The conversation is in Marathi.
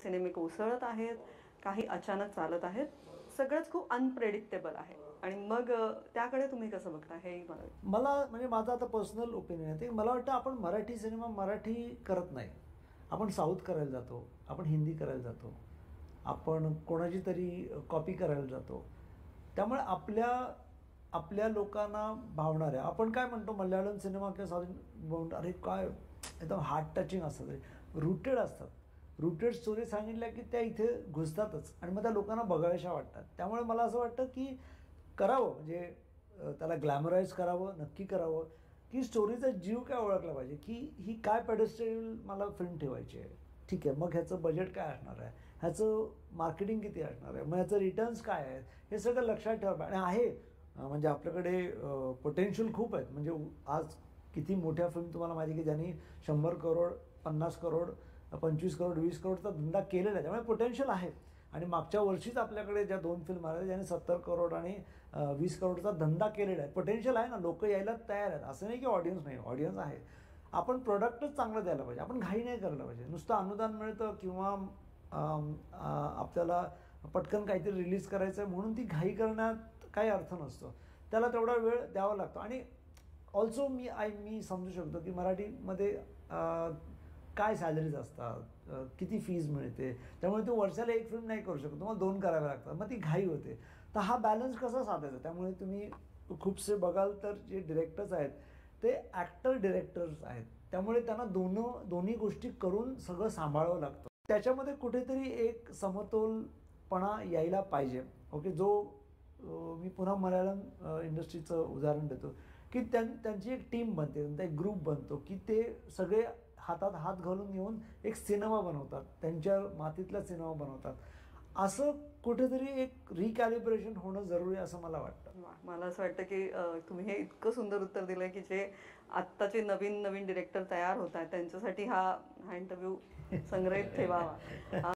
सिनेमे कोसळत आहेत, काही अचानक चालत आहेत. सगळंच खूप अनप्रेडिक्टेबल आहे. आणि मग त्याकडे तुम्ही कसं बघता हे मला म्हणजे माझं आता पर्सनल ओपिनियन आहे ते मला वाटतं आपण मराठी सिनेमा मराठी करत नाही. आपण साऊथ करायला जातो, आपण हिंदी करायला जातो, आपण कोणाची तरी कॉपी करायला जातो. त्यामुळे आपल्या लोकांना भावणाऱ्या आपण काय म्हणतो मल्याळम सिनेमा किंवा साऊथ अरे काय एकदम हार्ट टचिंग असतात, रूटेड असतात. रूटेड स्टोरी सांगितल्या की त्या इथे घुसतातच आणि मग त्या लोकांना बघाव्याशा वाटतात. त्यामुळे मला असं वाटतं की करावं म्हणजे त्याला ग्लॅमराईज करावं, नक्की करावं की स्टोरीचा जीव काय ओळखला पाहिजे की ही काय पेडेस्ट्रियल मला फिल्म ठेवायची आहे. ठीक आहे, मग ह्याचं बजेट काय असणार आहे, ह्याचं मार्केटिंग किती असणार आहे, मग ह्याचं रिटर्न्स काय आहेत, हे सगळं लक्षात ठेवा. आणि आहे म्हणजे आपल्याकडे पोटेन्शियल खूप आहेत. म्हणजे आज किती मोठ्या फिल्म तुम्हाला माहिती की ज्यांनी 100 करोड 50 करोड 25 करोड 20 करोडचा धंदा केलेला आहे. त्यामुळे पोटेन्शियल आहे. आणि मागच्या वर्षीच आपल्याकडे ज्या 2 फिल्म आल्या ज्याने 70 करोड आणि 20 करोडचा धंदा केलेला आहे. पोटेन्शियल आहे ना, लोक यायला तयार आहेत. असं नाही की ऑडियन्स नाही, ऑडियन्स आहे. आपण प्रोडक्टच चांगलं द्यायला पाहिजे, आपण घाई नाही करायला पाहिजे. नुसतं अनुदान मिळतं किंवा आपल्याला पटकन काहीतरी रिलीज करायचं आहे म्हणून ती घाई करण्यात काही अर्थ नसतो. त्याला तेवढा वेळ द्यावा लागतो. आणि ऑल्सो मी समजू शकतो की मराठीमध्ये काय सॅलरीज असतात, किती फीज मिळते. त्यामुळे तू वर्षाला एक फिल्म नाही करू शकत, तुम्हाला 2 कराव्या लागतात, मग ती घाई होते. तर हा बॅलन्स कसा साधायचा. त्यामुळे तुम्ही खूपसे बघाल तर जे डिरेक्टर्स आहेत ते ॲक्टर डिरेक्टर्स आहेत. त्यामुळे त्यांना दोन्ही गोष्टी करून सगळं सांभाळावं लागतं. त्याच्यामध्ये कुठेतरी एक समतोलपणा यायला पाहिजे. ओके, मी पुन्हा मल्याळम इंडस्ट्रीचं उदाहरण देतो की त्यांची एक टीम बनते, त्यांचा एक ग्रुप बनतो की ते सगळे हातात हात घालून घेऊन एक सिनेमा बनवतात, त्यांच्या मातीतला सिनेमा बनवतात. असं कुठेतरी एक रिकॅलिब्रेशन होणं जरुरी आहे असं मला वाटतं. मला असं वाटतं की तुम्ही हे इतकं सुंदर उत्तर दिलंय की जे आत्ताचे नवीन नवीन डिरेक्टर तयार होत आहेत त्यांच्यासाठी हा इंटरव्ह्यू संग्रहित ठेवावा.